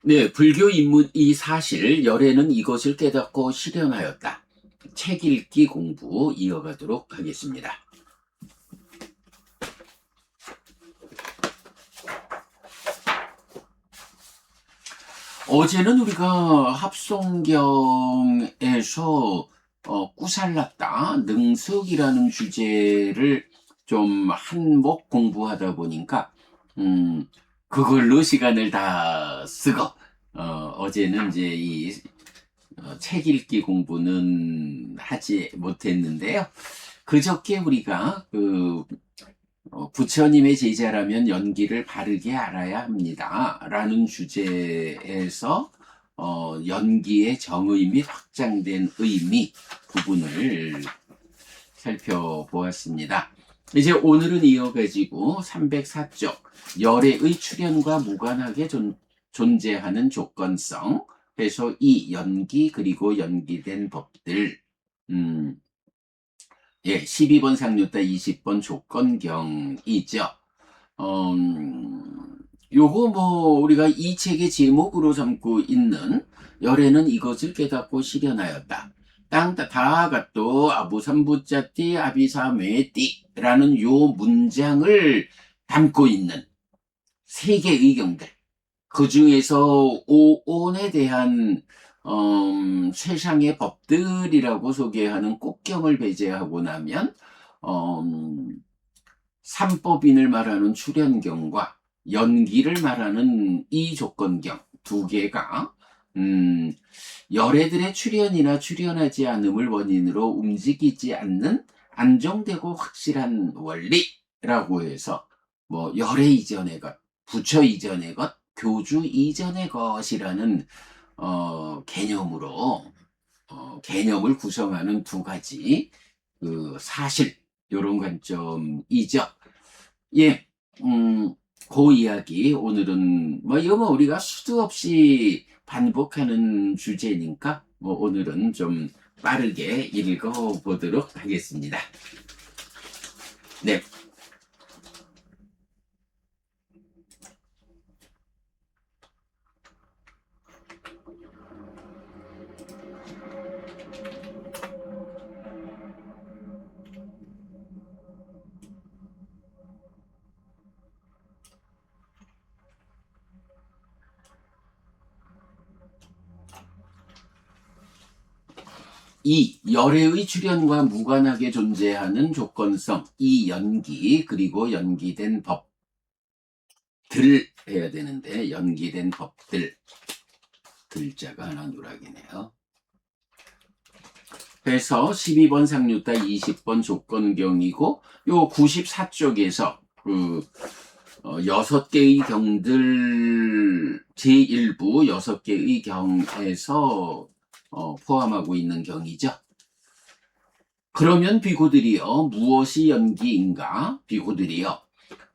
네, 불교 입문 이 사실, 열애는 이것을 깨닫고 실현하였다. 책 읽기 공부 이어가도록 하겠습니다. 어제는 우리가 합송경에서 꾸살랐다, 능석이라는 주제를 좀 한몫 공부하다 보니까 음, 그걸로 시간을 다 쓰고 어제는 이제 이 책 읽기 공부는 하지 못했는데요. 그저께 우리가 부처님의 제자라면 연기를 바르게 알아야 합니다. 라는 주제에서 연기의 정의 및 확장된 의미 부분을 살펴보았습니다. 이제 오늘은 이어가지고 304쪽 열애의 출현과 무관하게 존재하는 조건성 해서 이 연기 그리고 연기된 법들 12번 상류따 20번 조건경이죠. 요거 우리가 이 책의 제목으로 삼고 있는 열애는 이것을 깨닫고 실현하였다. 땅다 또 아부삼부짜띠 아비사메띠라는 요 문장을 담고 있는 세 개의 경들. 그 중에서 오온에 대한 세상의 법들이라고 소개하는 꼭경을 배제하고 나면 삼법인을 말하는 출현경과 연기를 말하는 이 조건경 두 개가 열애들의 출현이나 출현하지 않음을 원인으로 움직이지 않는 안정되고 확실한 원리라고 해서 열애 이전의 것, 부처 이전의 것, 교주 이전의 것이라는 개념을 구성하는 두 가지 사실 이런 관점이죠. 예, 그 이야기 오늘은 이거 우리가 수도 없이 반복하는 주제니까 오늘은 좀 빠르게 읽어보도록 하겠습니다. 네. 이 열애의 출현과 무관하게 존재하는 조건성, 이 연기 그리고 연기된 법들 해야 되는데 연기된 법들 들자가 하나 누락이네요. 그래서 12번 상류따 20번 조건경이고 요 94쪽에서 그 6개의 경들 제1부 6개의 경에서 포함하고 있는 경이죠. 그러면 비구들이여 무엇이 연기인가? 비구들이여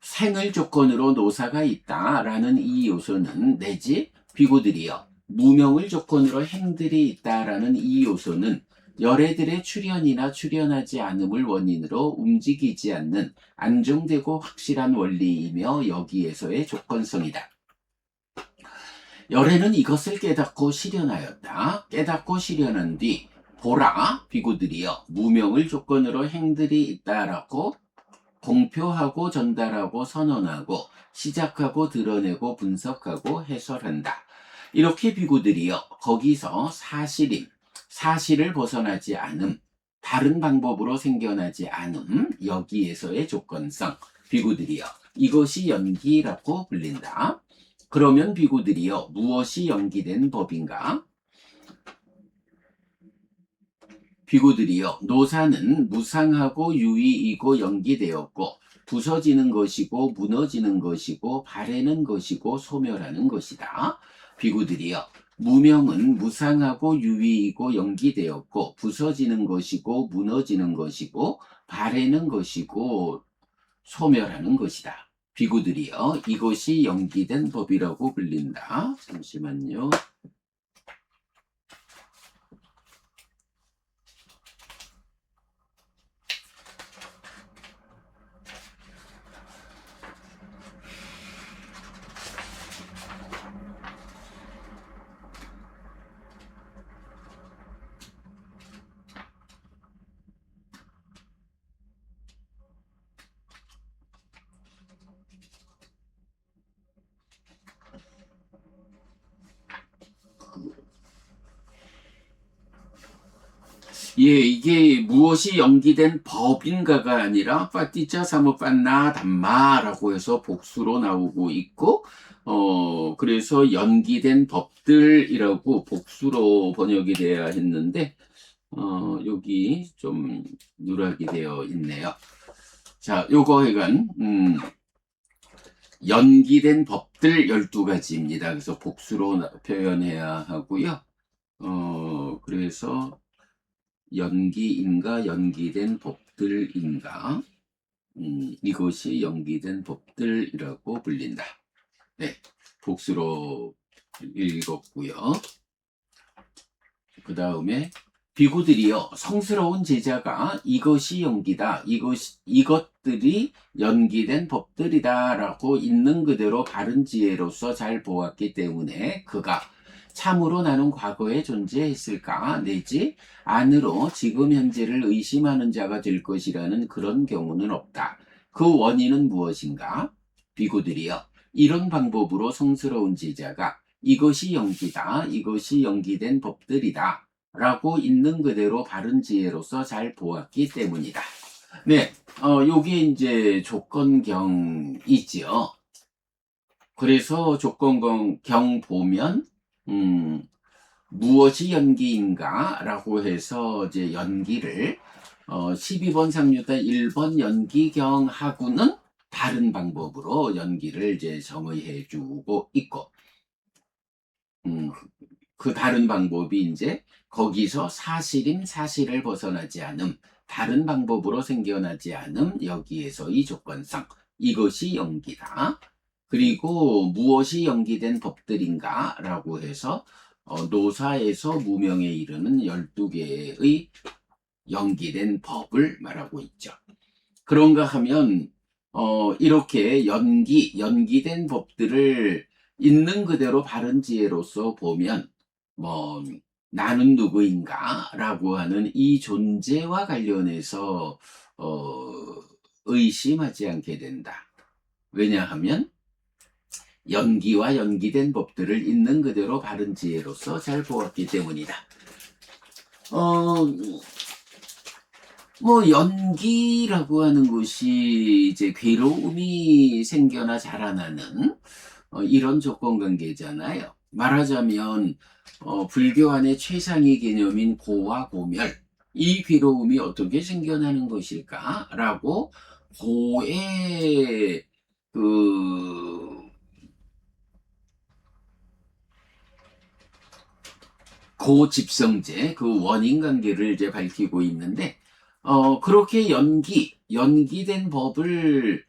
생을 조건으로 노사가 있다라는 이 요소는 내지 비구들이여 무명을 조건으로 행들이 있다라는 이 요소는 열애들의 출현이나 출현하지 않음을 원인으로 움직이지 않는 안정되고 확실한 원리이며 여기에서의 조건성이다. 열애는 이것을 깨닫고 실현하였다. 깨닫고 실현한 뒤 보라 비구들이여 무명을 조건으로 행들이 있다라고 공표하고 전달하고 선언하고 시작하고 드러내고 분석하고 해설한다. 이렇게 비구들이여 거기서 사실을 벗어나지 않음, 다른 방법으로 생겨나지 않음, 여기에서의 조건성, 비구들이여 이것이 연기라고 불린다. 그러면 비구들이여 무엇이 연기된 법인가? 비구들이여 노사는 무상하고 유의이고 연기되었고 부서지는 것이고 무너지는 것이고 바래는 것이고 소멸하는 것이다. 비구들이여 무명은 무상하고 유의이고 연기되었고 부서지는 것이고 무너지는 것이고 바래는 것이고 소멸하는 것이다. 비구들이여 이것이 연기된 법이라고 불린다. 잠시만요. 예, 이게 무엇이 연기된 법인가가 아니라 파티자 사무판나 담마라고 해서 복수로 나오고 있고, 그래서 연기된 법들이라고 복수로 번역이 돼야 했는데, 여기 좀 누락이 되어 있네요. 자, 요거 이건, 연기된 법들 12가지입니다. 그래서 복수로 표현해야 하고요. 그래서 연기인가 연기된 법들인가 이것이 연기된 법들이라고 불린다. 네, 복수로 읽었고요. 그 다음에 비구들이여 성스러운 제자가 이것이 연기다. 이것들이 연기된 법들이다 라고 있는 그대로 바른 지혜로서 잘 보았기 때문에 그가 참으로 나는 과거에 존재했을까 내지 안으로 지금 현재를 의심하는 자가 될 것이라는 그런 경우는 없다. 그 원인은 무엇인가? 비구들이여 이런 방법으로 성스러운 제자가 이것이 연기다. 이것이 연기된 법들이다. 라고 있는 그대로 바른 지혜로서 잘 보았기 때문이다. 네, 요게 이제 조건경이지요. 그래서 조건경 보면, 무엇이 연기인가? 라고 해서 이제 연기를, 12번 상류다 1번 연기경하고는 다른 방법으로 연기를 이제 정의해 주고 있고, 그 다른 방법이 이제 거기서 사실임 사실을 벗어나지 않음 다른 방법으로 생겨나지 않음 여기에서의 조건성 이것이 연기다. 그리고 무엇이 연기된 법들인가 라고 해서 노사에서 무명에 이르는 12개의 연기된 법을 말하고 있죠. 그런가 하면 이렇게 연기된 법들을 있는 그대로 바른 지혜로서 보면 뭐 나는 누구인가 라고 하는 이 존재와 관련해서 의심하지 않게 된다. 왜냐하면 연기와 연기된 법들을 있는 그대로 바른 지혜로서 잘 보았기 때문이다. 뭐 연기라고 하는 것이 이제 괴로움이 생겨나 자라나는 이런 조건 관계잖아요. 말하자면 불교 안의 최상위 개념인 고와 고멸 이 괴로움이 어떻게 생겨나는 것일까라고 고의 고집성제 그 원인 관계를 이제 밝히고 있는데 그렇게 연기된 법을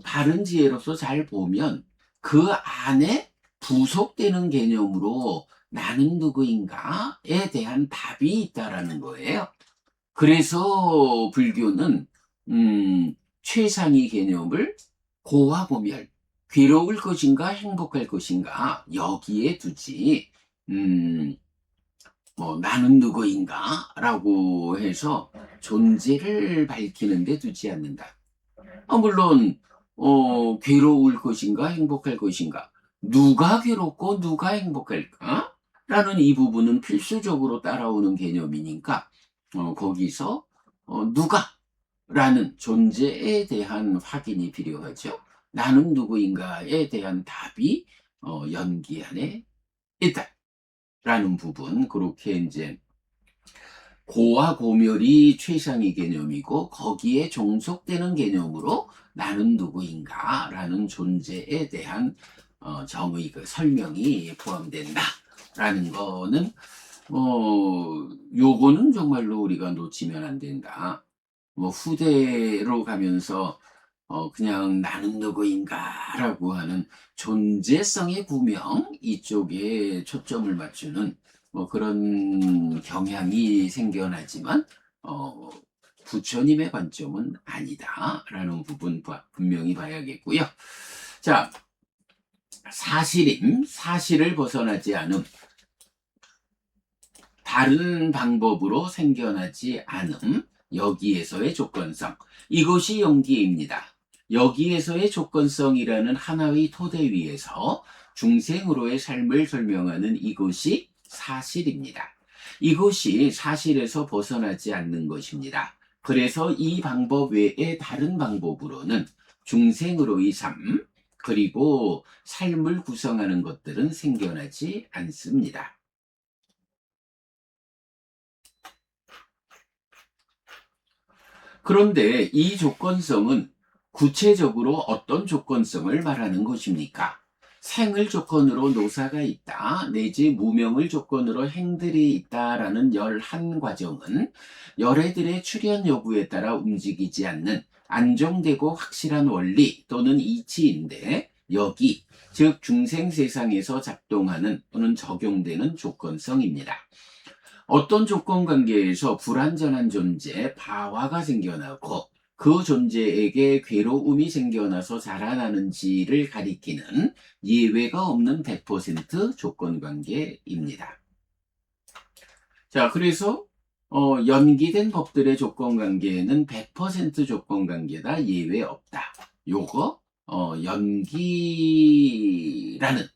바른 지혜로서 잘 보면 그 안에 부속되는 개념으로 나는 누구인가에 대한 답이 있다라는 거예요. 그래서 불교는 최상위 개념을 고와 고멸, 괴로울 것인가 행복할 것인가 여기에 두지 뭐 나는 누구인가 라고 해서 존재를 밝히는 데 두지 않는다. 물론 괴로울 것인가 행복할 것인가 누가 괴롭고 누가 행복할까? 라는 이 부분은 필수적으로 따라오는 개념이니까 거기서 누가 라는 존재에 대한 확인이 필요하죠. 나는 누구인가에 대한 답이 연기 안에 있다. 라는 부분, 그렇게 이제 고와 고멸이 최상위 개념이고 거기에 종속되는 개념으로 나는 누구인가 라는 존재에 대한 정의 그 설명이 포함된다라는 거는 요거는 정말로 우리가 놓치면 안 된다. 뭐 후대로 가면서 그냥 나는 누구인가라고 하는 존재성의 구명 이쪽에 초점을 맞추는 뭐 그런 경향이 생겨나지만 부처님의 관점은 아니다라는 부분 분명히 봐야겠고요. 자, 사실을 벗어나지 않음, 다른 방법으로 생겨나지 않음, 여기에서의 조건성, 이것이 연기입니다. 여기에서의 조건성이라는 하나의 토대 위에서 중생으로의 삶을 설명하는 이것이 사실입니다. 이것이 사실에서 벗어나지 않는 것입니다. 그래서 이 방법 외에 다른 방법으로는 중생으로의 삶, 그리고 삶을 구성하는 것들은 생겨나지 않습니다. 그런데 이 조건성은 구체적으로 어떤 조건성을 말하는 것입니까? 생을 조건으로 노사가 있다, 내지 무명을 조건으로 행들이 있다라는 열한 과정은 열애들의 출현 여부에 따라 움직이지 않는 안정되고 확실한 원리 또는 이치인데, 여기 즉 중생 세상에서 작동하는 또는 적용되는 조건성입니다. 어떤 조건 관계에서 불완전한 존재, 바화가 생겨나고 그 존재에게 괴로움이 생겨나서 자라나는지를 가리키는 예외가 없는 100% 조건 관계입니다. 자, 그래서 연기된 법들의 조건 관계에는 100% 조건 관계다, 예외 없다. 요거 연기라는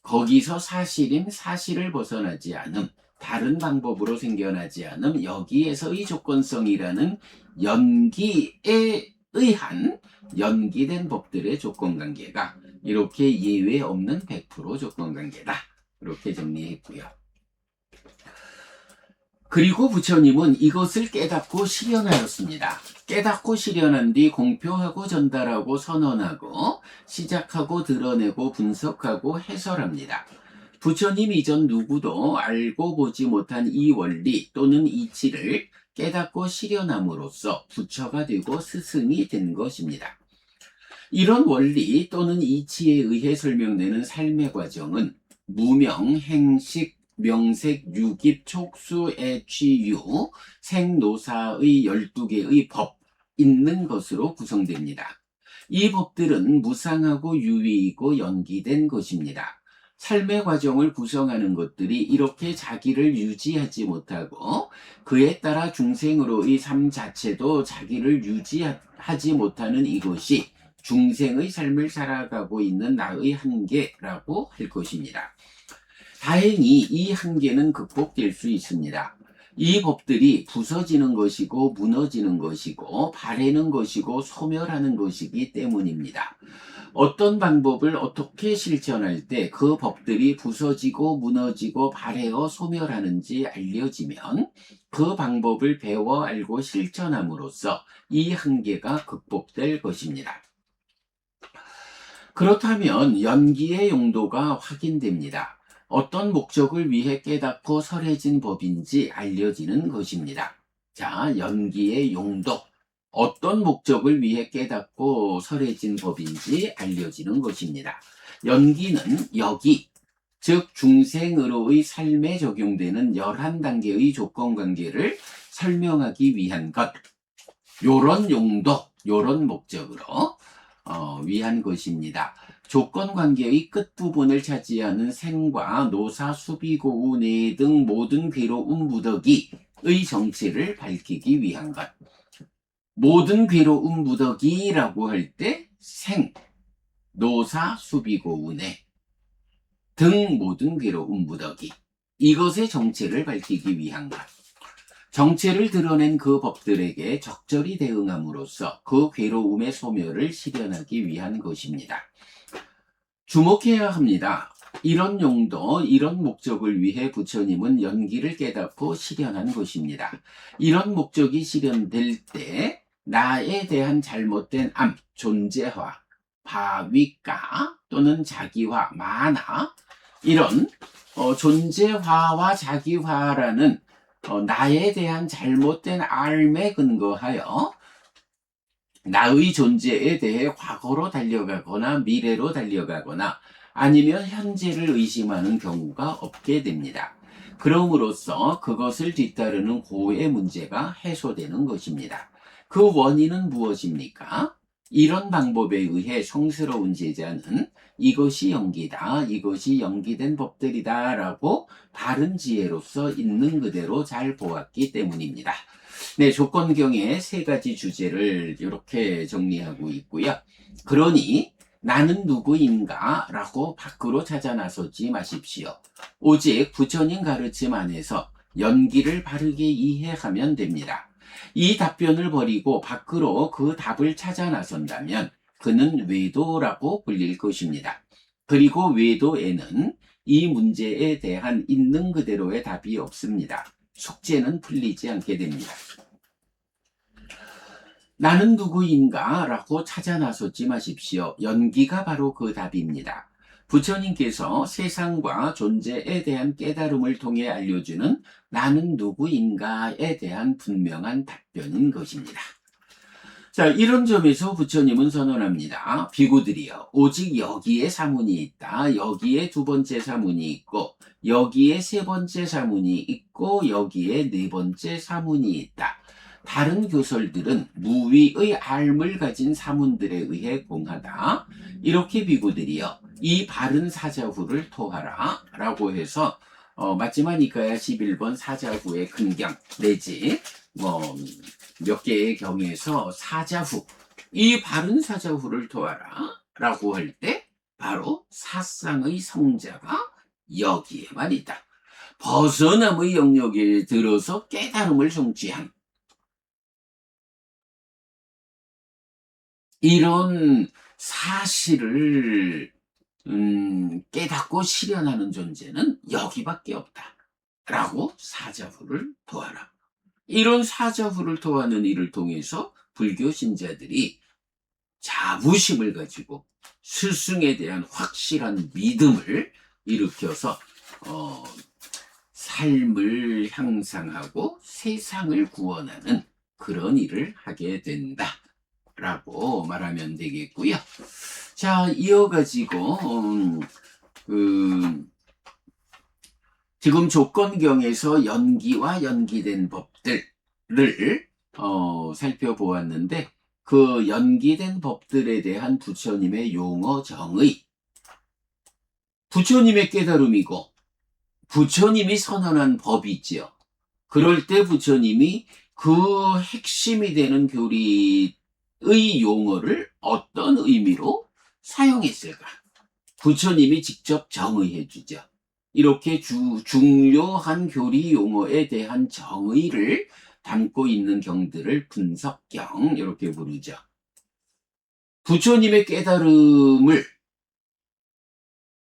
거기서 사실인 사실을 벗어나지 않음, 다른 방법으로 생겨나지 않음, 여기에서의 조건성이라는 연기에 의한 연기된 법들의 조건관계가 이렇게 예외 없는 100% 조건관계다. 이렇게 정리했고요. 그리고 부처님은 이것을 깨닫고 실현하였습니다. 깨닫고 실현한 뒤 공표하고 전달하고 선언하고 시작하고 드러내고 분석하고 해설합니다. 부처님 이전 누구도 알고 보지 못한 이 원리 또는 이치를 깨닫고 실현함으로써 부처가 되고 스승이 된 것입니다. 이런 원리 또는 이치에 의해 설명되는 삶의 과정은 무명, 행식, 명색, 유깁, 촉수, 애취유, 생노사의 12개의 법, 있는 것으로 구성됩니다. 이 법들은 무상하고 유의이고 연기된 것입니다. 삶의 과정을 구성하는 것들이 이렇게 자기를 유지하지 못하고 그에 따라 중생으로의 삶 자체도 자기를 유지하지 못하는 이것이 중생의 삶을 살아가고 있는 나의 한계라고 할 것입니다. 다행히 이 한계는 극복될 수 있습니다. 이 법들이 부서지는 것이고 무너지는 것이고 바래는 것이고 소멸하는 것이기 때문입니다. 어떤 방법을 어떻게 실천할 때 그 법들이 부서지고 무너지고 바래어 소멸하는지 알려지면 그 방법을 배워 알고 실천함으로써 이 한계가 극복될 것입니다. 그렇다면 연기의 용도가 확인됩니다. 어떤 목적을 위해 깨닫고 설해진 법인지 알려지는 것입니다. 자, 연기의 용도. 어떤 목적을 위해 깨닫고 설해진 법인지 알려지는 것입니다. 연기는 여기, 즉 중생으로의 삶에 적용되는 11단계의 조건관계를 설명하기 위한 것. 요런 용도, 요런 목적으로 위한 것입니다. 조건관계의 끝부분을 차지하는 생과 노사, 수비고우, 내 등 모든 괴로움 무더기의 정체를 밝히기 위한 것. 모든 괴로움 무더기라고 할 때 생, 노사, 수비고우, 내 등 모든 괴로움 무더기, 이것의 정체를 밝히기 위한 것. 정체를 드러낸 그 법들에게 적절히 대응함으로써 그 괴로움의 소멸을 실현하기 위한 것입니다. 주목해야 합니다. 이런 용도, 이런 목적을 위해 부처님은 연기를 깨닫고 실현한 것입니다. 이런 목적이 실현될 때 나에 대한 잘못된 암, 존재화, 바위가 또는 자기화, 만화, 이런 존재화와 자기화라는 나에 대한 잘못된 알에 근거하여 나의 존재에 대해 과거로 달려가거나 미래로 달려가거나 아니면 현재를 의심하는 경우가 없게 됩니다. 그럼으로써 그것을 뒤따르는 고의 문제가 해소되는 것입니다. 그 원인은 무엇입니까? 이런 방법에 의해 성스러운 제자는 이것이 연기다, 이것이 연기된 법들이다 라고 바른 지혜로서 있는 그대로 잘 보았기 때문입니다. 네, 조건경의 세 가지 주제를 이렇게 정리하고 있고요. 그러니 나는 누구인가 라고 밖으로 찾아 나서지 마십시오. 오직 부처님 가르침 안에서 연기를 바르게 이해하면 됩니다. 이 답변을 버리고 밖으로 그 답을 찾아 나선다면 그는 외도라고 불릴 것입니다. 그리고 외도에는 이 문제에 대한 있는 그대로의 답이 없습니다. 숙제는 풀리지 않게 됩니다. 나는 누구인가? 라고 찾아 나서지 마십시오. 연기가 바로 그 답입니다. 부처님께서 세상과 존재에 대한 깨달음을 통해 알려주는 나는 누구인가에 대한 분명한 답변인 것입니다. 자, 이런 점에서 부처님은 선언합니다. 비구들이여, 오직 여기에 사문이 있다. 여기에 두 번째 사문이 있고, 여기에 세 번째 사문이 있고, 여기에 네 번째 사문이 있다. 다른 교설들은 무위의 삶을 가진 사문들에 의해 공하다. 이렇게 비구들이여, 이 바른 사자후를 토하라. 라고 해서 맞지만 이까야 11번 사자후의 근경 내지 몇 개의 경에서 사자후, 이 바른 사자후를 토하라 라고 할 때 바로 사상의 성자가 여기에만 있다. 벗어남의 영역에 들어서 깨달음을 성취한 이런 사실을 깨닫고 실현하는 존재는 여기밖에 없다 라고 사자후를 토하라. 이런 사자후를 토하는 일을 통해서 불교 신자들이 자부심을 가지고 스승에 대한 확실한 믿음을 일으켜서 삶을 향상하고 세상을 구원하는 그런 일을 하게 된다라고 말하면 되겠고요. 자, 이어가지고 지금 조건경에서 연기와 연기된 법들을 살펴보았는데 그 연기된 법들에 대한 부처님의 용어 정의, 부처님의 깨달음이고 부처님이 선언한 법이 있지요. 그럴 때 부처님이 그 핵심이 되는 교리의 용어를 어떤 의미로 사용했을까? 부처님이 직접 정의해 주죠. 이렇게 중요한 교리 용어에 대한 정의를 담고 있는 경들을 분석경 이렇게 부르죠. 부처님의 깨달음을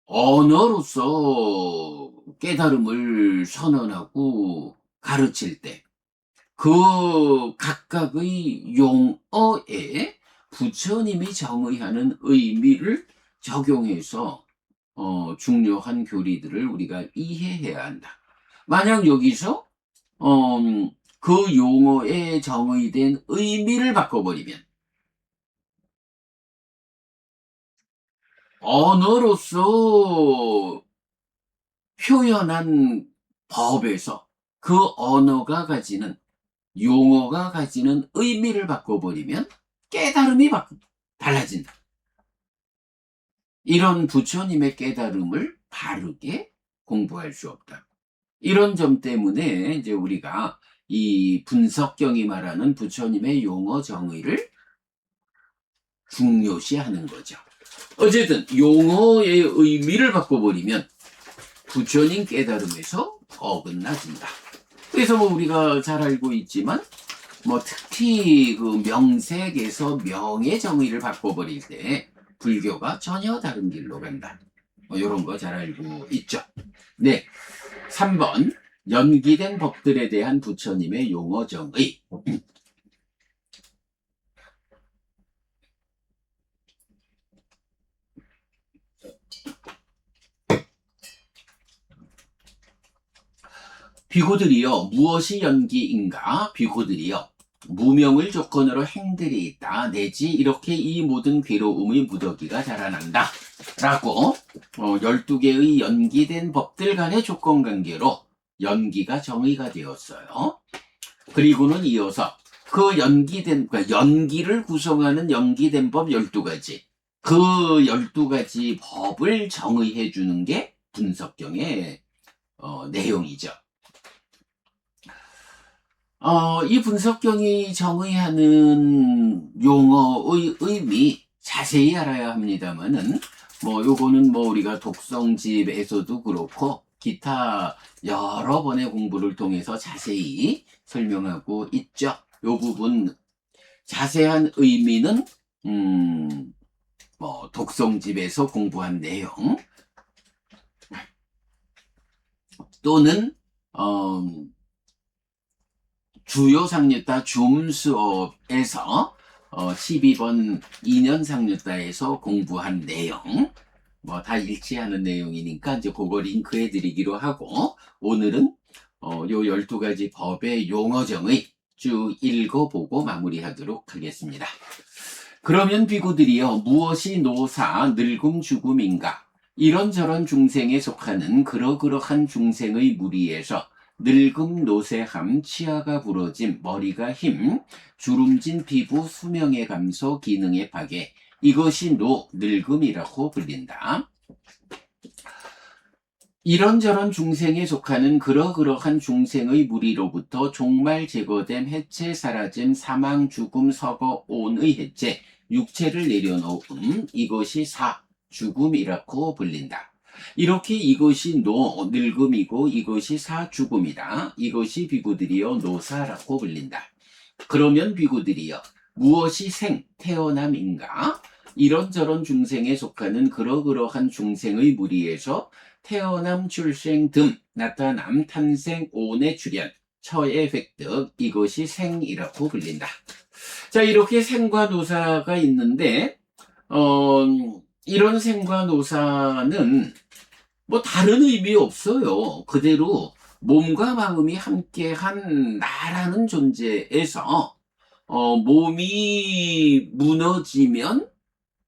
언어로서 깨달음을 선언하고 가르칠 때 그 각각의 용어에 부처님이 정의하는 의미를 적용해서 중요한 교리들을 우리가 이해해야 한다. 만약 여기서 그 용어에 정의된 의미를 바꿔버리면 언어로서 표현한 법에서 그 언어가 가지는 용어가 가지는 의미를 바꿔버리면 깨달음이 달라진다. 이런 부처님의 깨달음을 바르게 공부할 수 없다. 이런 점 때문에 이제 우리가 이 분석경이 말하는 부처님의 용어 정의를 중요시하는 거죠. 어쨌든 용어의 의미를 바꿔버리면 부처님 깨달음에서 어긋나진다. 그래서 우리가 잘 알고 있지만 특히 그 명색에서 명의 정의를 바꿔버릴 때 불교가 전혀 다른 길로 간다. 이런 거 잘 알고 있죠. 네, 3번 연기된 법들에 대한 부처님의 용어 정의. 비구들이여 무엇이 연기인가? 비구들이여 무명을 조건으로 행들이 있다 내지 이렇게 이 모든 괴로움의 무더기가 자라난다 라고 12개의 연기된 법들 간의 조건관계로 연기가 정의가 되었어요. 그리고는 이어서 그 연기된, 그러니까 연기를 구성하는 연기된 법 12가지, 그 12가지 법을 정의해 주는 게 분석경의 내용이죠. 이 분석경이 정의하는 용어의 의미 자세히 알아야 합니다만은 요거는 우리가 독성집에서도 그렇고 기타 여러 번의 공부를 통해서 자세히 설명하고 있죠. 요 부분 자세한 의미는 뭐 독송집에서 공부한 내용 또는 주요 상류타 줌 수업에서 12번 2년 상류타에서 공부한 내용 뭐 다 일치하는 내용이니까 이제 그거 링크해 드리기로 하고, 오늘은 요 12가지 법의 용어정의 쭉 읽어보고 마무리하도록 하겠습니다. 그러면 비구들이여, 무엇이 노사 늙음 죽음인가? 이런저런 중생에 속하는 그러그러한 중생의 무리에서 늙음 노쇠함 치아가 부러짐 머리가 힘 주름진 피부 수명의 감소 기능의 파괴, 이것이 늙음이라고 불린다. 이런저런 중생에 속하는 그러그러한 중생의 무리로부터 종말 제거됨 해체 사라짐 사망 죽음 서거 온의 해체 육체를 내려놓음, 이것이 죽음이라고 불린다. 이렇게 이것이 늙음이고 이것이 죽음이다. 이것이 비구들이여 노사라고 불린다. 그러면 비구들이여, 무엇이 태어남인가? 이런저런 중생에 속하는 그러그러한 중생의 무리에서 태어남, 출생, 등, 나타남, 탄생, 온의 출현, 처의 획득, 이것이 생이라고 불린다. 자, 이렇게 생과 노사가 있는데 이런 생과 노사는 뭐 다른 의미 없어요. 그대로 몸과 마음이 함께한 나라는 존재에서 몸이 무너지면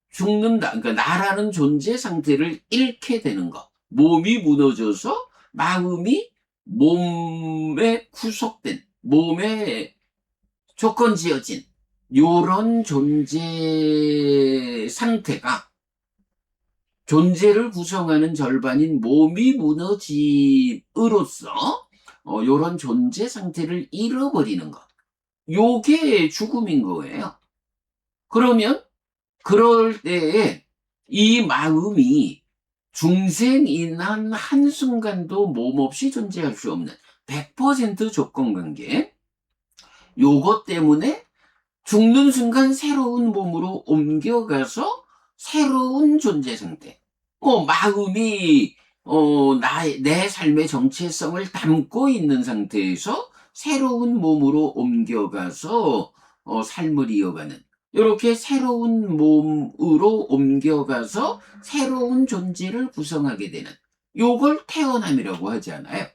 죽는다. 그러니까 나라는 존재 상태를 잃게 되는 것. 몸이 무너져서 마음이 몸에 구속된, 몸에 조건 지어진 요런 존재 상태가 존재를 구성하는 절반인 몸이 무너짐으로써 요런 존재 상태를 잃어버리는 것. 요게 죽음인 거예요. 그러면 그럴 때에 이 마음이 중생인 한 한순간도 몸 없이 존재할 수 없는 100% 조건관계, 요것 때문에 죽는 순간 새로운 몸으로 옮겨가서 새로운 존재 상태, 마음이 내 삶의 정체성을 담고 있는 상태에서 새로운 몸으로 옮겨가서 삶을 이어가는, 이렇게 새로운 몸으로 옮겨가서 새로운 존재를 구성하게 되는, 요걸 태어남이라고 하지 않아요?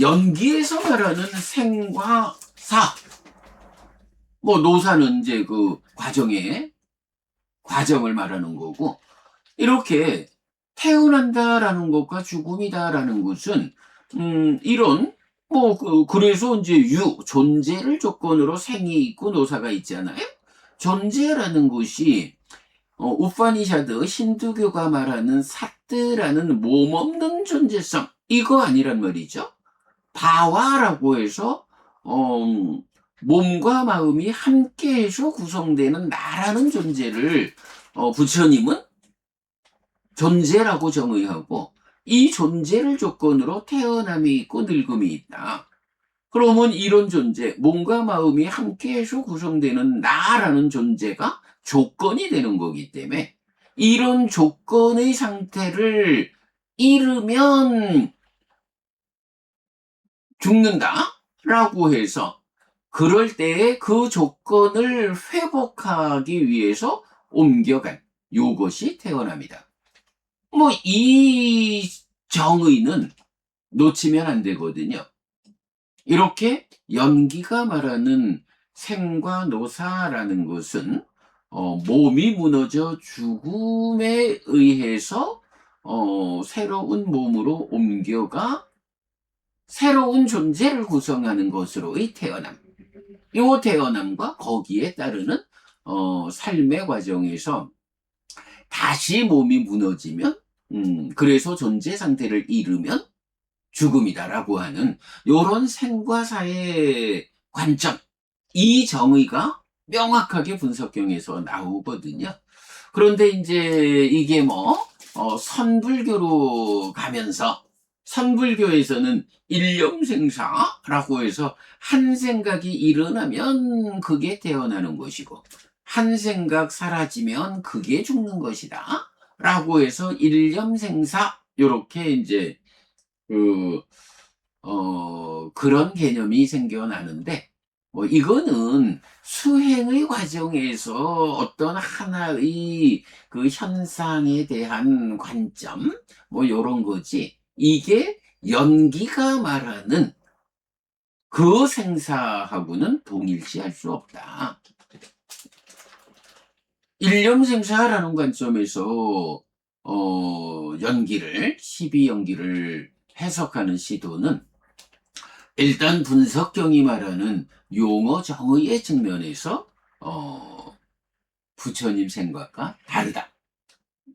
연기에서 말하는 생과 사, 노사는 이제 그 과정을 말하는 거고, 이렇게 태어난다라는 것과 죽음이다라는 것은 이런 그래서 이제 존재를 조건으로 생이 있고 노사가 있잖아요. 존재라는 것이 우파니샤드 힌두교가 말하는 사뜨라는 몸 없는 존재성, 이거 아니란 말이죠. 바와라고 해서 몸과 마음이 함께해서 구성되는 나라는 존재를 부처님은 존재라고 정의하고, 이 존재를 조건으로 태어남이 있고 늙음이 있다. 그러면 이런 존재, 몸과 마음이 함께해서 구성되는 나라는 존재가 조건이 되는 거기 때문에, 이런 조건의 상태를 잃으면 죽는다라고 해서, 그럴 때에 그 조건을 회복하기 위해서 옮겨간 요것이 태어납니다. 이 정의는 놓치면 안 되거든요. 이렇게 연기가 말하는 생과 노사라는 것은 몸이 무너져 죽음에 의해서 새로운 몸으로 옮겨가 새로운 존재를 구성하는 것으로의 태어남. 요 태어남과 거기에 따르는 삶의 과정에서 다시 몸이 무너지면, 그래서 존재 상태를 잃으면 죽음이다라고 하는 요런 생과 사의 관점, 이 정의가 명확하게 분석경에서 나오거든요. 그런데 이제 이게 선불교로 가면서 선불교에서는 일념생사라고 해서 한 생각이 일어나면 그게 태어나는 것이고 한 생각 사라지면 그게 죽는 것이다 라고 해서 일념생사 요렇게 이제 그 그런 개념이 생겨나는데 뭐 이거는 수행의 과정에서 어떤 하나의 그 현상에 대한 관점 뭐 요런 거지 이게 연기가 말하는 그 생사하고는 동일시할 수 없다. 일념생사라는 관점에서 연기를 12연기를 해석하는 시도는 일단 분석경이 말하는 용어 정의의 측면에서 부처님 생각과 다르다.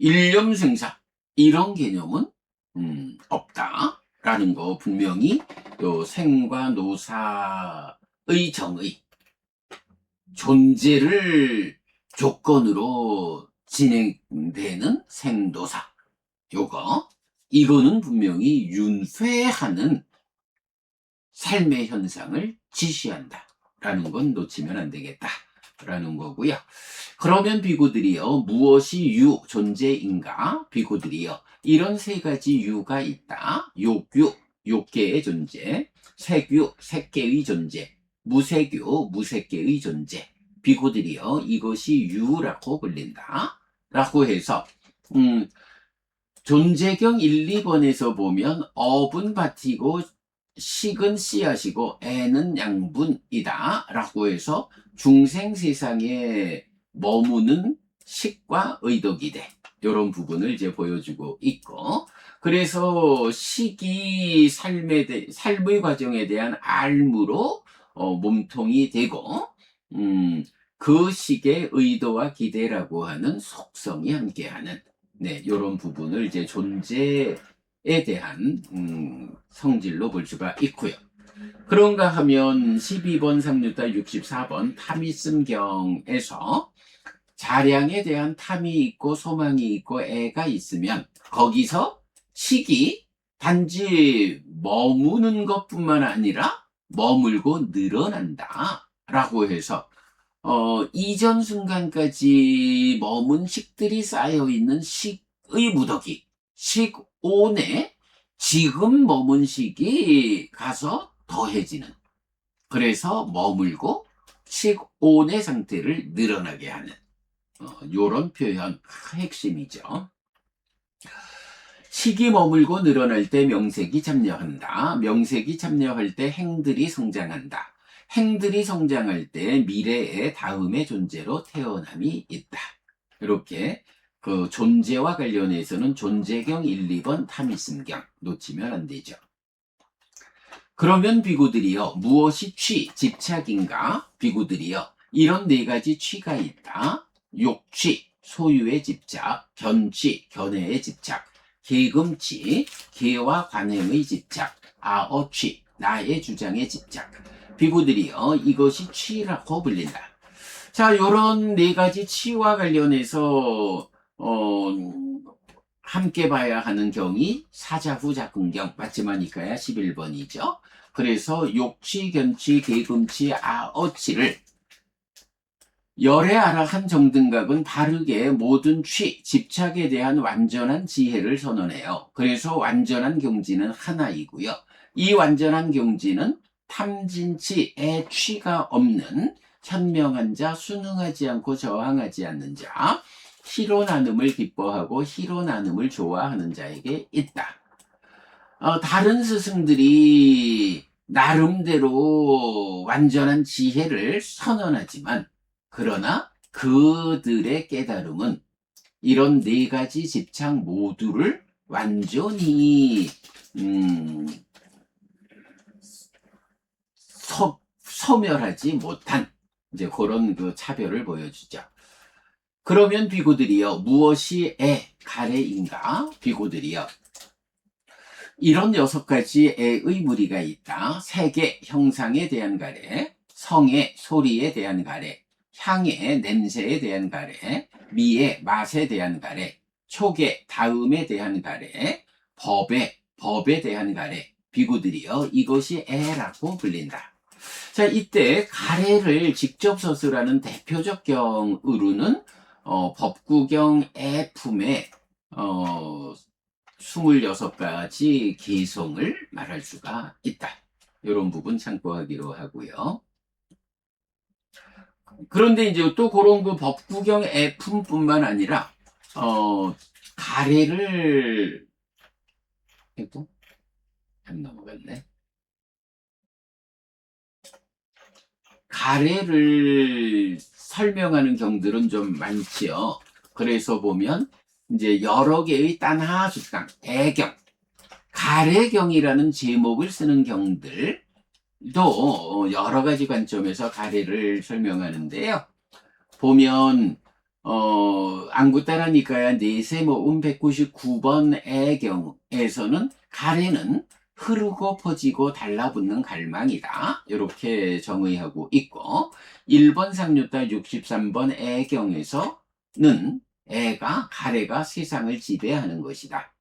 일념생사 이런 개념은 없다라는 거 분명히 또 생과 노사의 정의 존재를 조건으로 진행되는 생도사 이거는 분명히 윤회하는 삶의 현상을 지시한다라는 건 놓치면 안 되겠다라는 거고요. 그러면 비구들이요 무엇이 유 존재인가? 비구들이요 이런 세 가지 유가 있다. 욕유 욕계의 존재, 색유 색계의 존재, 무색유 무색계의 존재. 비구들이요 이것이 유라고 불린다. 라고 해서 존재경 1, 2번에서 보면 업은 밭이고 식은 씨앗이고 애는 양분이다 라고 해서 중생 세상에 머무는 식과 의덕이돼 이런 부분을 이제 보여주고 있고 그래서 식이 삶의 과정에 대한 알무로 몸통이 되고 그 식의 의도와 기대라고 하는 속성이 함께하는 네, 이런 부분을 이제 존재에 대한 성질로 볼 수가 있고요. 그런가 하면 12번 상류타 64번 탐있음경에서 자량에 대한 탐이 있고 소망이 있고 애가 있으면 거기서 식이 단지 머무는 것뿐만 아니라 머물고 늘어난다 라고 해서 이전 순간까지 머문 식들이 쌓여있는 식의 무더기, 식온에 지금 머문 식이 가서 더해지는, 그래서 머물고 식온의 상태를 늘어나게 하는, 요런 표현 핵심이죠. 식이 머물고 늘어날 때 명색이 참여한다. 명색이 참여할 때 행들이 성장한다. 행들이 성장할 때 미래의 다음의 존재로 태어남이 있다. 이렇게 그 존재와 관련해서는 존재경 1, 2번 탐있음경 놓치면 안 되죠. 그러면 비구들이요 무엇이 취, 집착인가? 비구들이요 이런 네 가지 취가 있다. 욕취, 소유의 집착, 견취, 견해의 집착, 계금취, 계와 관행의 집착, 아어취, 나의 주장의 집착. 비구들이요 이것이 취라고 불린다. 자, 요런 네 가지 취와 관련해서 함께 봐야 하는 경이 사자후 작근경 맞지마니까야 11번이죠. 그래서 욕취, 견취, 계금취, 아어취를 열애하라 한 정등각은 바르게 모든 취, 집착에 대한 완전한 지혜를 선언해요. 그래서 완전한 경지는 하나이고요. 이 완전한 경지는 탐진치, 애취가 없는 현명한 자, 순응하지 않고 저항하지 않는 자, 희로 나눔을 기뻐하고 희로 나눔을 좋아하는 자에게 있다. 다른 스승들이 나름대로 완전한 지혜를 선언하지만 그러나 그들의 깨달음은 이런 네 가지 집착 모두를 완전히 소멸하지 못한 이제 그런 그 차별을 보여주죠. 그러면 비구들이요 무엇이 가래인가? 비구들이요 이런 6가지 애의 무리가 있다. 색의 형상에 대한 가래, 성의 소리에 대한 가래, 향의 냄새에 대한 가래, 미의 맛에 대한 가래, 촉의 다음에 대한 가래, 법의 법에 대한 가래, 비구들이여 이것이 애라고 불린다. 자, 이때 가래를 직접 서술하는 대표적 경으로는 법구경 애품의 26가지 개성을 말할 수가 있다. 이런 부분 참고하기로 하고요. 그런데 이제 또 그런 그 법구경 애품뿐만 아니라 가래를 또 안 넘어갔네. 가래를 설명하는 경들은 좀 많지요. 그래서 보면 이제 여러 개의 딴하수당, 애경, 가래경이라는 제목을 쓰는 경들도 여러 가지 관점에서 가래를 설명하는데요. 보면 안구따라니까야 내세모음 199번 애경에서는 가래는 흐르고 퍼지고 달라붙는 갈망이다. 이렇게 정의하고 있고 1번 상류따 63번 애경에서는 애가 가래가 세상을 지배하는 것이다.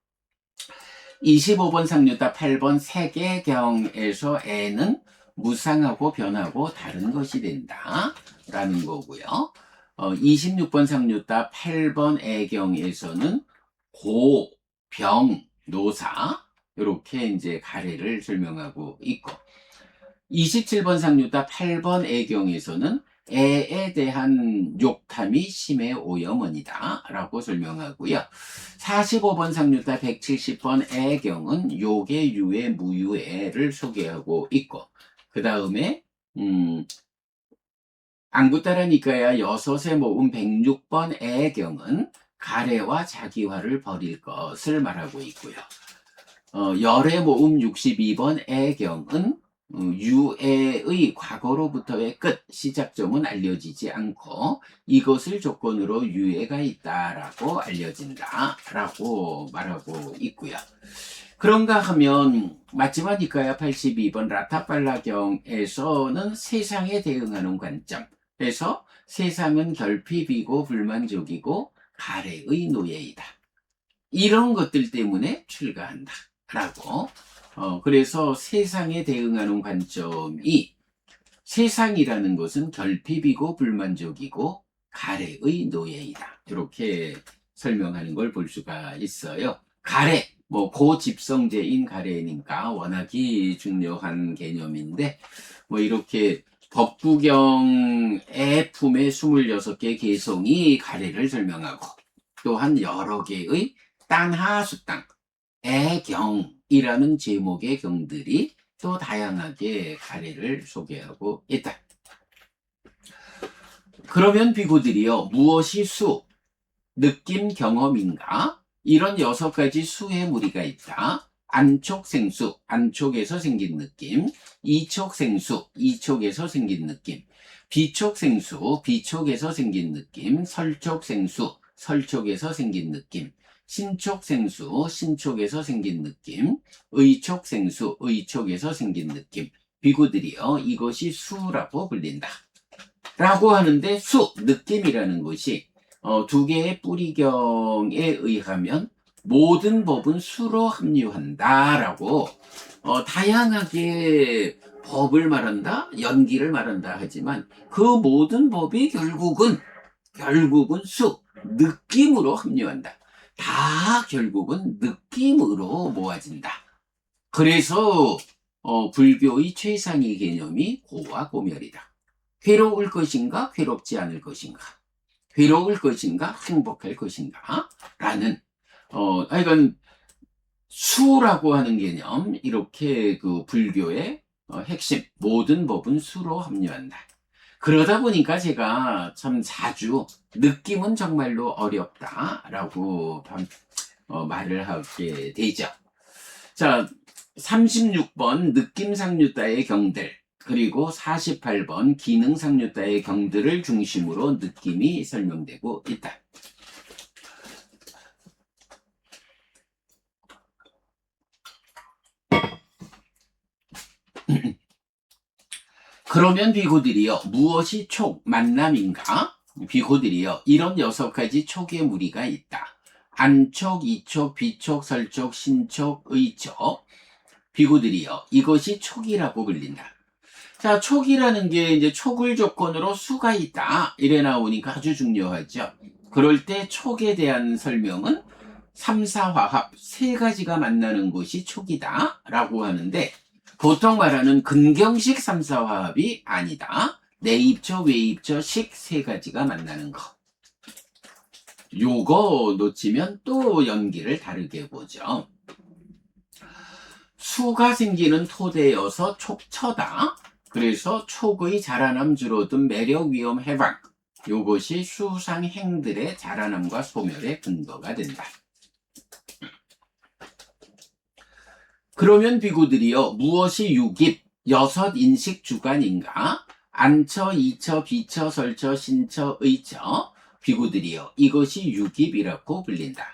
25번 상류따 8번 세계경에서 애는 무상하고 변하고 다른 것이 된다 라는 거고요. 26번 상류따 8번 애경에서는 고, 병, 노사 이렇게 이제 가래를 설명하고 있고 27번 상류따 8번 애경에서는 애에 대한 욕탐이 심의 오염원이다 라고 설명하고요. 45번 상류따 170번 애경은 욕의 유해 무유해를 소개하고 있고 그 다음에 안구따라니까야 여섯의 모음 106번 애경은 가래와 자기화를 벌일 것을 말하고 있고요. 열의 모음 62번 애경은 유해의 과거로부터의 끝, 시작점은 알려지지 않고 이것을 조건으로 유해가 있다라고 알려진다라고 말하고 있고요. 그런가 하면 마지막이니까야 82번 라타팔라경에서는 세상에 대응하는 관점에서 세상은 결핍이고 불만족이고 가래의 노예이다. 이런 것들 때문에 출가한다. 라고 그래서 세상에 대응하는 관점이 세상이라는 것은 결핍이고 불만족이고 가래의 노예이다. 이렇게 설명하는 걸 볼 수가 있어요. 가래, 뭐 고집성제인 가래니까 워낙이 중요한 개념인데 뭐 이렇게 법구경의 품의 26개 개성이 가래를 설명하고 또한 여러 개의 딴하수땅 애경이라는 제목의 경들이 또 다양하게 가래를 소개하고 있다. 그러면 비구들이요, 무엇이 수, 느낌, 경험인가? 이런 6가지 수의 무리가 있다. 안촉생수, 안촉에서 생긴 느낌. 이촉생수, 이촉에서 생긴 느낌. 비촉생수, 비촉에서 생긴 느낌. 설촉생수, 설촉에서 생긴 느낌. 신촉생수, 신촉에서 생긴 느낌. 의촉생수, 의촉에서 생긴 느낌. 비구들이요, 이것이 수라고 불린다. 라고 하는데 수, 느낌이라는 것이 2개의 뿌리경에 의하면 모든 법은 수로 합류한다라고 다양하게 법을 말한다, 연기를 말한다 하지만 그 모든 법이 결국은 수, 느낌으로 합류한다. 다 결국은 느낌으로 모아진다. 그래서 불교의 최상위 개념이 고와 고멸이다. 괴로울 것인가, 괴롭지 않을 것인가, 괴로울 것인가, 행복할 것인가 라는 하여간 수라고 하는 개념, 이렇게 그 불교의 핵심, 모든 법은 수로 합류한다. 그러다 보니까 제가 참 자주 느낌은 정말로 어렵다라고 말을 하게 되죠. 자, 36번 느낌상류따의 경들, 그리고 48번 기능상류따의 경들을 중심으로 느낌이 설명되고 있다. 그러면 비구들이여, 무엇이 촉, 만남인가? 비구들이여, 이런 6가지 촉의 무리가 있다. 안촉, 이촉, 비촉, 설촉, 신촉, 의촉. 비구들이여 이것이 촉이라고 불린다. 자, 촉이라는 게 이제 촉을 조건으로 수가 있다. 이래 나오니까 아주 중요하죠. 그럴 때 촉에 대한 설명은 삼사화합 세 가지가 만나는 것이 촉이다. 라고 하는데 보통 말하는 근경식 삼사화합이 아니다. 내입처, 외입처, 식 세 가지가 만나는 거. 요거 놓치면 또 연기를 다르게 보죠. 수가 생기는 토대여서 촉처다. 그래서 촉의 자라남 줄어든 매력 위험 해방. 요것이 수상행들의 자라남과 소멸의 근거가 된다. 그러면 비구들이여 무엇이 육입, 여섯 인식 주간인가? 안처, 이처, 비처, 설처, 신처, 의처. 비구들이여 이것이 육입이라고 불린다.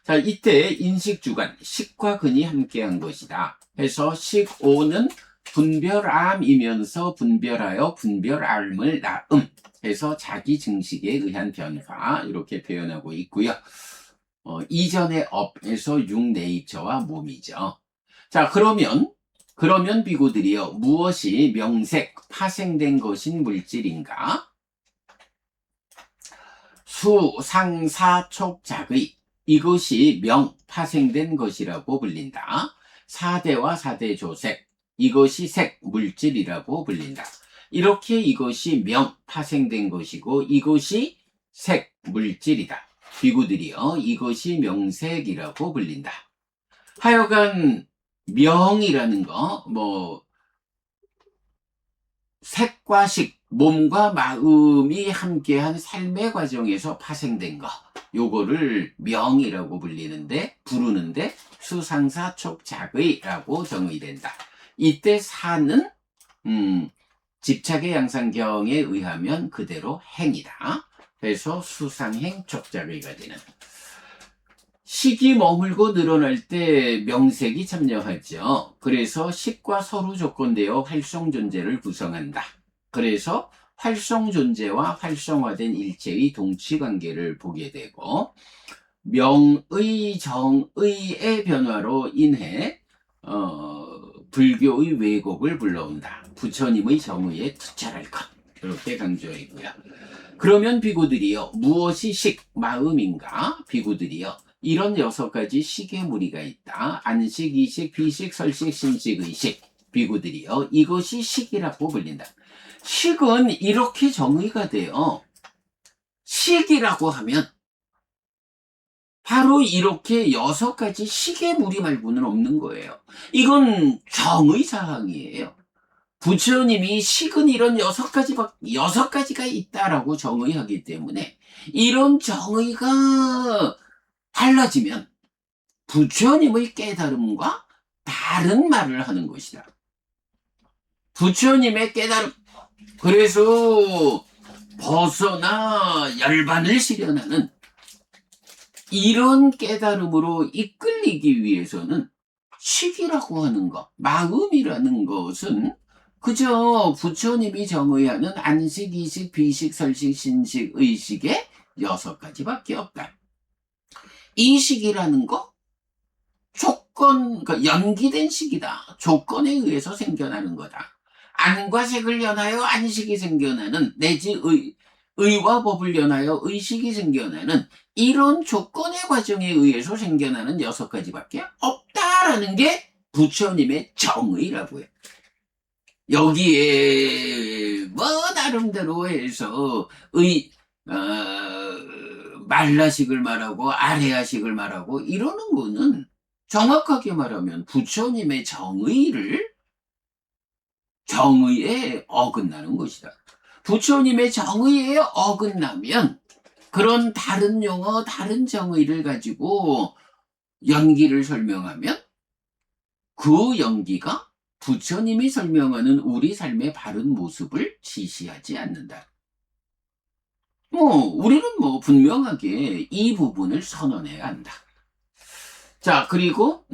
자, 이때 인식주간, 식과 근이 함께한 것이다. 해서 식오는 분별암이면서 분별하여 분별암을 낳음. 해서 자기 증식에 의한 변화 이렇게 표현하고 있고요. 이전의 업에서 육내입처와 몸이죠. 자, 그러면 비구들이여 무엇이 명색, 파생된 것인 물질인가? 수, 상, 사, 촉, 작의 이것이 명, 파생된 것이라고 불린다. 사대와 사대 조색 이것이 색, 물질이라고 불린다. 이렇게 이것이 명, 파생된 것이고 이것이 색, 물질이다. 비구들이여 이것이 명색이라고 불린다. 하여간 명이라는 거 색과 식, 몸과 마음이 함께한 삶의 과정에서 파생된 거 요거를 명이라고 부르는데 수상사 촉작의라고 정의된다. 이때 사는 집착의 양상경에 의하면 그대로 행이다. 그래서 수상행 촉작의가 되는. 식이 머물고 늘어날 때 명색이 참여하죠. 그래서 식과 서로 조건되어 활성존재를 구성한다. 그래서 활성존재와 활성화된 일체의 동치관계를 보게 되고 명의, 정의의 변화로 인해 불교의 왜곡을 불러온다. 부처님의 정의에 투철할 것. 이렇게 강조했고요. 그러면 비구들이여 무엇이 식, 마음인가? 비구들이여 이런 6가지 식의 무리가 있다. 안식, 이식, 비식, 설식, 신식, 의식. 비구들이여 이것이 식이라고 불린다. 식은 이렇게 정의가 돼요. 식이라고 하면 바로 이렇게 6가지 식의 무리 말고는 없는 거예요. 이건 정의사항이에요. 부처님이 식은 이런 6가지가 있다라고 정의하기 때문에 이런 정의가 달라지면 부처님의 깨달음과 다른 말을 하는 것이다. 부처님의 깨달음. 그래서 벗어나 열반을 실현하는 이런 깨달음으로 이끌리기 위해서는 식이라고 하는 것, 마음이라는 것은 그저 부처님이 정의하는 안식, 이식, 비식, 설식, 신식, 의식의 6가지밖에 없다. 이 식이라는 거 그러니까 연기된 식이다. 조건에 의해서 생겨나는 거다. 안과 색을 연하여 안식이 생겨나는 내지 의와 법을 연하여 의식이 생겨나는 이런 조건의 과정에 의해서 생겨나는 6가지밖에 없다라는 게 부처님의 정의라고 해요. 여기에 나름대로 해서 말라식을 말하고 아레아식을 말하고 이러는 거는 정확하게 말하면 부처님의 정의에 어긋나는 것이다. 부처님의 정의에 어긋나면 그런 다른 용어, 다른 정의를 가지고 연기를 설명하면 그 연기가 부처님이 설명하는 우리 삶의 바른 모습을 지시하지 않는다. 우리는 분명하게 이 부분을 선언해야 한다. 자, 그리고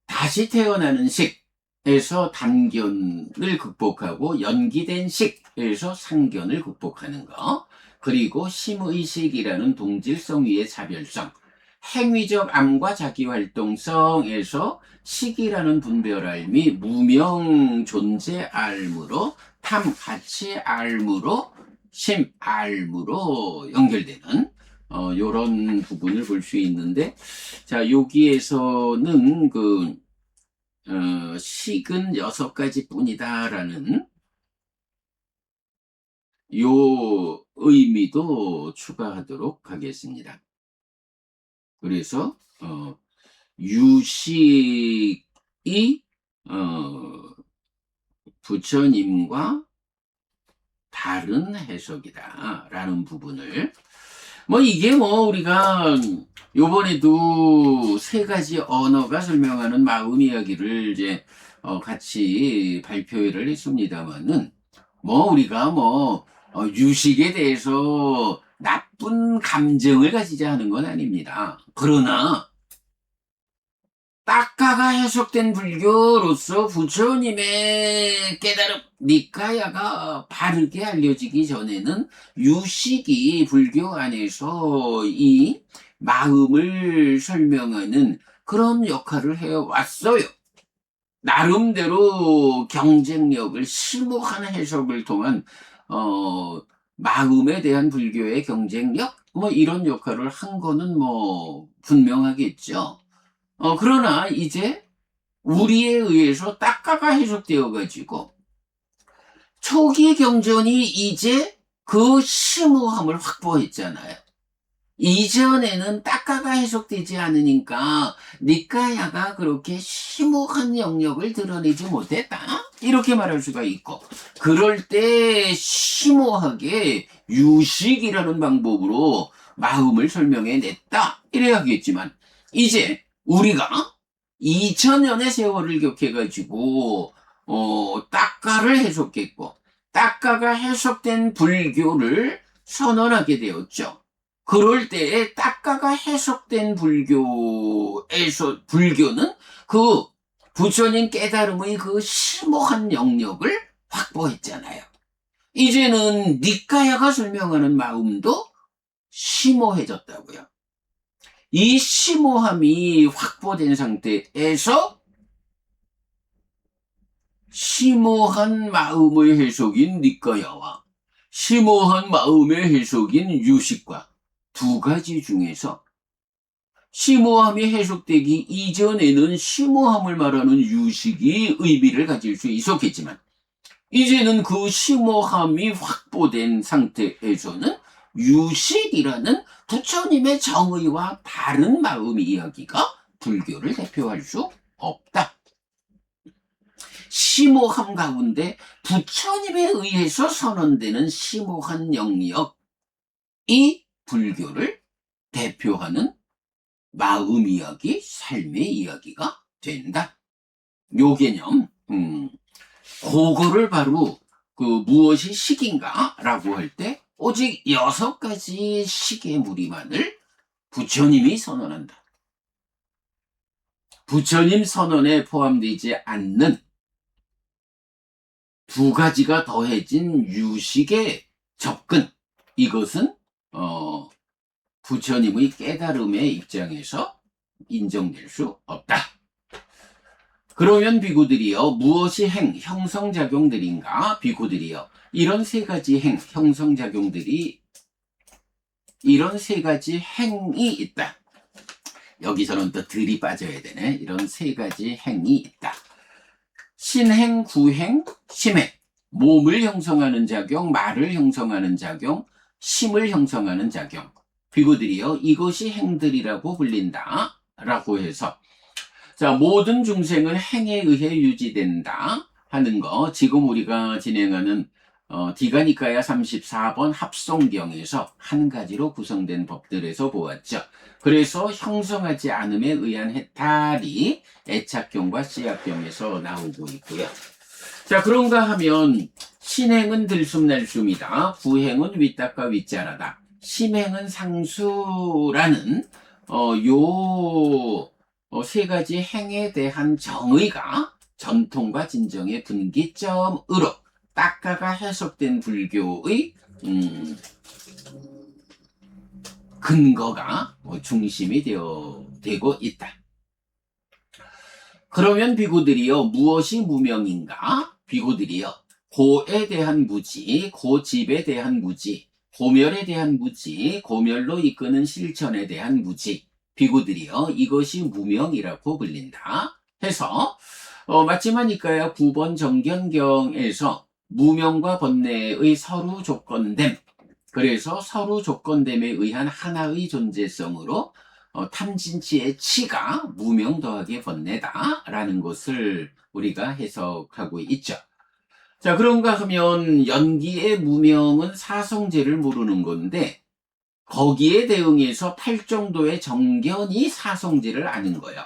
다시 태어나는 식에서 단견을 극복하고 연기된 식에서 상견을 극복하는 거. 그리고 심의식이라는 동질성 위의 차별성, 행위적 암과 자기활동성에서 식이라는 분별알미 무명 존재 알무로 탐 가치 알무로 심 알무로 연결되는 요런 부분을 볼 수 있는데, 자 여기에서는 식은 6가지 뿐이다라는 요 의미도 추가하도록 하겠습니다. 그래서 유식이 부처님과 다른 해석이다라는 부분을, 뭐 이게 뭐 우리가 요번에도 3가지 언어가 설명하는 마음 이야기를 이제 같이 발표를 했습니다만은, 뭐 우리가 유식에 대해서 나쁜 감정을 가지자 하는 건 아닙니다. 그러나 딱가가 해석된 불교로서 부처님의 깨달음 니까야가 바르게 알려지기 전에는 유식이 불교 안에서 이 마음을 설명하는 그런 역할을 해왔어요. 나름대로 경쟁력을 심오한 해석을 통한 마음에 대한 불교의 경쟁력 뭐 이런 역할을 한 거는 뭐 분명하겠죠. 그러나 이제 우리에 의해서 딱가가 해석되어 가지고 초기 경전이 이제 그 심오함을 확보했잖아요. 이전에는 딱가가 해석되지 않으니까 니까야가 그렇게 심오한 영역을 드러내지 못했다, 이렇게 말할 수가 있고, 그럴 때 심오하게 유식이라는 방법으로 마음을 설명해냈다 이래야겠지만, 이제 우리가 2000년의 세월을 격해가지고 딱가를 해석했고 딱가가 해석된 불교를 선언하게 되었죠. 그럴 때에 딱가가 해석된 불교는 그 부처님 깨달음의 그 심오한 영역을 확보했잖아요. 이제는 니까야가 설명하는 마음도 심오해졌다고요. 이 심오함이 확보된 상태에서 심오한 마음의 해석인 니까야와 심오한 마음의 해석인 유식과 2가지 중에서 심오함이 해석되기 이전에는 심오함을 말하는 유식이 의미를 가질 수 있었겠지만, 이제는 그 심오함이 확보된 상태에서는 유식이라는 부처님의 정의와 다른 마음 이야기가 불교를 대표할 수 없다. 심오함 가운데 부처님에 의해서 선언되는 심오한 영역이 불교를 대표하는 마음 이야기, 삶의 이야기가 된다. 요 개념, 그거를 바로 무엇이 식인가 라고 할 때 오직 6가지 식의 무리만을 부처님이 선언한다. 부처님 선언에 포함되지 않는 2가지가 더해진 유식의 접근, 이것은 부처님의 깨달음의 입장에서 인정될 수 없다. 그러면 비구들이여 무엇이 형성작용들인가? 비구들이여 이런 3가지 형성작용들이, 이런 3가지 행이 있다. 여기서는 또 들이 빠져야 되네. 이런 3가지 행이 있다. 신행, 구행, 심행. 몸을 형성하는 작용, 말을 형성하는 작용, 심을 형성하는 작용. 비구들이여 이것이 행들이라고 불린다 라고 해서, 자 모든 중생은 행에 의해 유지된다 하는 거, 지금 우리가 진행하는 디가니까야 34번 합성경에서 한 가지로 구성된 법들에서 보았죠. 그래서 형성하지 않음에 의한 해탈이 애착경과 씨앗경에서 나오고 있고요. 자 그런가 하면 신행은 들숨날숨이다, 구행은 윗닦아 윗자라다, 심행은 상수라는 요 3가지 행에 대한 정의가 전통과 진정의 분기점으로 딱가가 해석된 불교의 근거가 중심이 되고 있다. 그러면 비구들이요, 무엇이 무명인가? 비구들이요, 고에 대한 무지, 고집에 대한 무지, 고멸에 대한 무지, 고멸로 이끄는 실천에 대한 무지, 비구들이요, 이것이 무명이라고 불린다. 해서 맞지만일까요? 9번 정견경에서 무명과 번뇌의 서로 조건됨, 그래서 서로 조건됨에 의한 하나의 존재성으로 탐진치의 치가 무명 더하기 번뇌다라는 것을 우리가 해석하고 있죠. 자, 그런가 하면 연기의 무명은 사성제를 모르는 건데, 거기에 대응해서 팔정도의 정견이 사성제를 아는 거예요.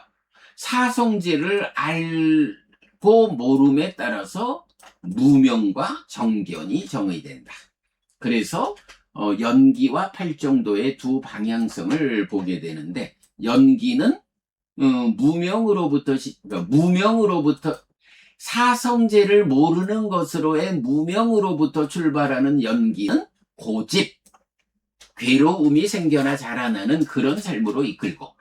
사성제를 알고 모름에 따라서 무명과 정견이 정의된다. 그래서 연기와 팔정도의 두 방향성을 보게 되는데, 연기는 무명으로부터 사성제를 모르는 것으로의 무명으로부터 출발하는 연기는 고집, 괴로움이 생겨나 자라나는 그런 삶으로 이끌고,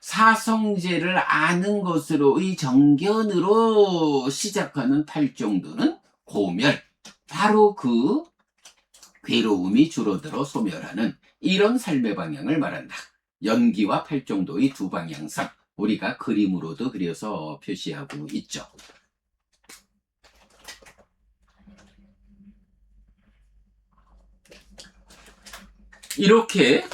사성제를 아는 것으로의 정견으로 시작하는 팔정도는 고멸, 바로 그 괴로움이 줄어들어 소멸하는 이런 삶의 방향을 말한다. 연기와 팔정도의 두 방향성, 우리가 그림으로도 그려서 표시하고 있죠. 이렇게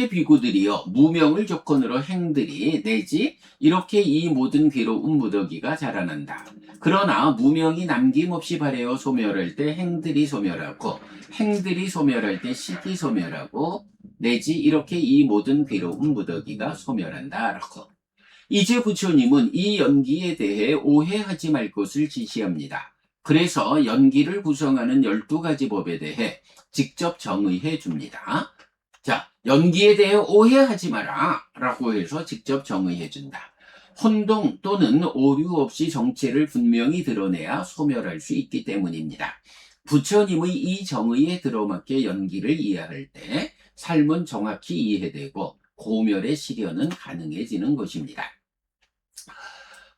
비구들이요, 무명을 조건으로 행들이 내지 이렇게 이 모든 괴로운 무더기가 자라난다. 그러나 무명이 남김없이 발해어 소멸할 때 행들이 소멸하고, 행들이 소멸할 때 식이 소멸하고, 내지 이렇게 이 모든 괴로운 무더기가 소멸한다라고. 이제 부처님은 이 연기에 대해 오해하지 말 것을 지시합니다. 그래서 연기를 구성하는 12가지 법에 대해 직접 정의해 줍니다. 자, 연기에 대해 오해하지 마라 라고 해서 직접 정의해 준다. 혼동 또는 오류 없이 정체를 분명히 드러내야 소멸할 수 있기 때문입니다. 부처님의 이 정의에 들어맞게 연기를 이해할 때 삶은 정확히 이해되고 고멸의 실현은 가능해지는 것입니다.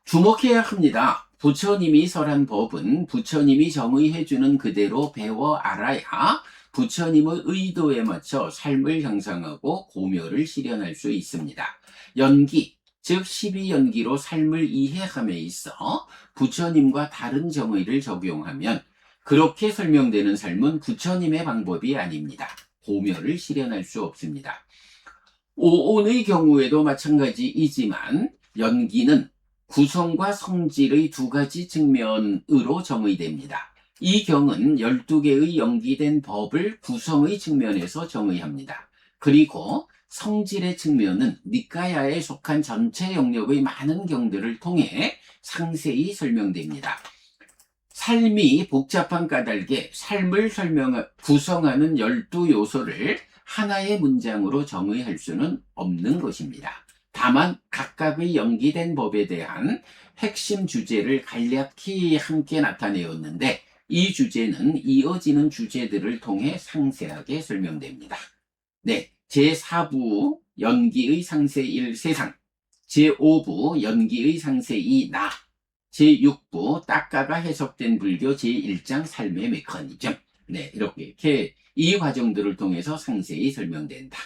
주목해야 합니다. 부처님이 설한 법은 부처님이 정의해주는 그대로 배워 알아야 부처님의 의도에 맞춰 삶을 향상하고 고멸을 실현할 수 있습니다. 연기, 즉 12연기로 삶을 이해함에 있어 부처님과 다른 정의를 적용하면 그렇게 설명되는 삶은 부처님의 방법이 아닙니다. 고멸을 실현할 수 없습니다. 오온의 경우에도 마찬가지이지만 연기는 구성과 성질의 두 가지 측면으로 정의됩니다. 이 경은 12개의 연기된 법을 구성의 측면에서 정의합니다. 그리고 성질의 측면은 니까야에 속한 전체 영역의 많은 경들을 통해 상세히 설명됩니다. 삶이 복잡한 까닭에 삶을 구성하는 12요소를 하나의 문장으로 정의할 수는 없는 것입니다. 다만 각각의 연기된 법에 대한 핵심 주제를 간략히 함께 나타내었는데, 이 주제는 이어지는 주제들을 통해 상세하게 설명됩니다. 네, 제4부 연기의 상세 1 세상, 제5부 연기의 상세 2 나, 제6부 딱가가 해석된 불교 제1장 삶의 메커니즘. 네, 이렇게 이 과정들을 통해서 상세히 설명된다.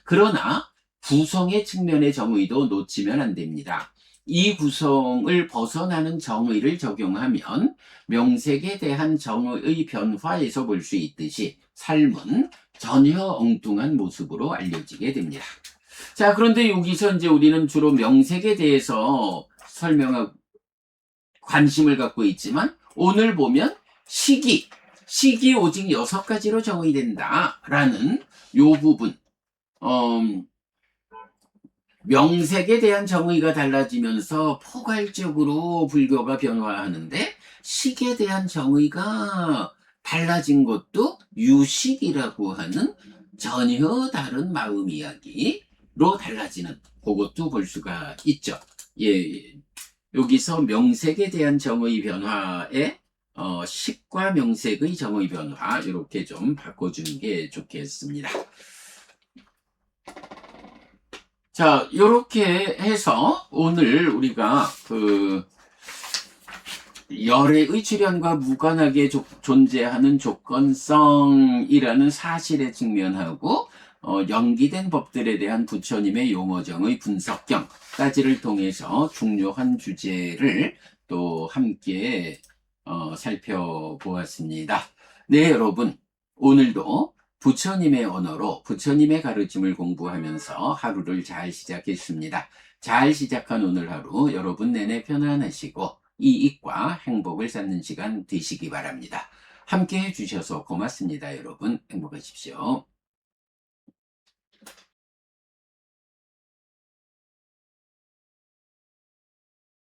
그러나 구성의 측면의 정의도 놓치면 안 됩니다. 이 구성을 벗어나는 정의를 적용하면 명색에 대한 정의의 변화에서 볼 수 있듯이 삶은 전혀 엉뚱한 모습으로 알려지게 됩니다. 자, 그런데 여기서 이제 우리는 주로 명색에 대해서 관심을 갖고 있지만, 오늘 보면 시기 오직 6가지로 정의된다라는 요 부분, 명색에 대한 정의가 달라지면서 포괄적으로 불교가 변화하는데, 식에 대한 정의가 달라진 것도 유식이라고 하는 전혀 다른 마음 이야기로 달라지는, 그것도 볼 수가 있죠. 예. 여기서 명색에 대한 정의 변화에 식과 명색의 정의 변화 이렇게 좀 바꿔주는 게 좋겠습니다. 자, 이렇게 해서 오늘 우리가 열애의 출현과 무관하게 존재하는 조건성이라는 사실에 직면하고 연기된 법들에 대한 부처님의 용어정의 분석경까지를 통해서 중요한 주제를 또 함께 살펴보았습니다. 네, 여러분. 오늘도 부처님의 언어로 부처님의 가르침을 공부하면서 하루를 잘 시작했습니다. 잘 시작한 오늘 하루 여러분 내내 편안하시고 이익과 행복을 쌓는 시간 되시기 바랍니다. 함께 해주셔서 고맙습니다. 여러분 행복하십시오.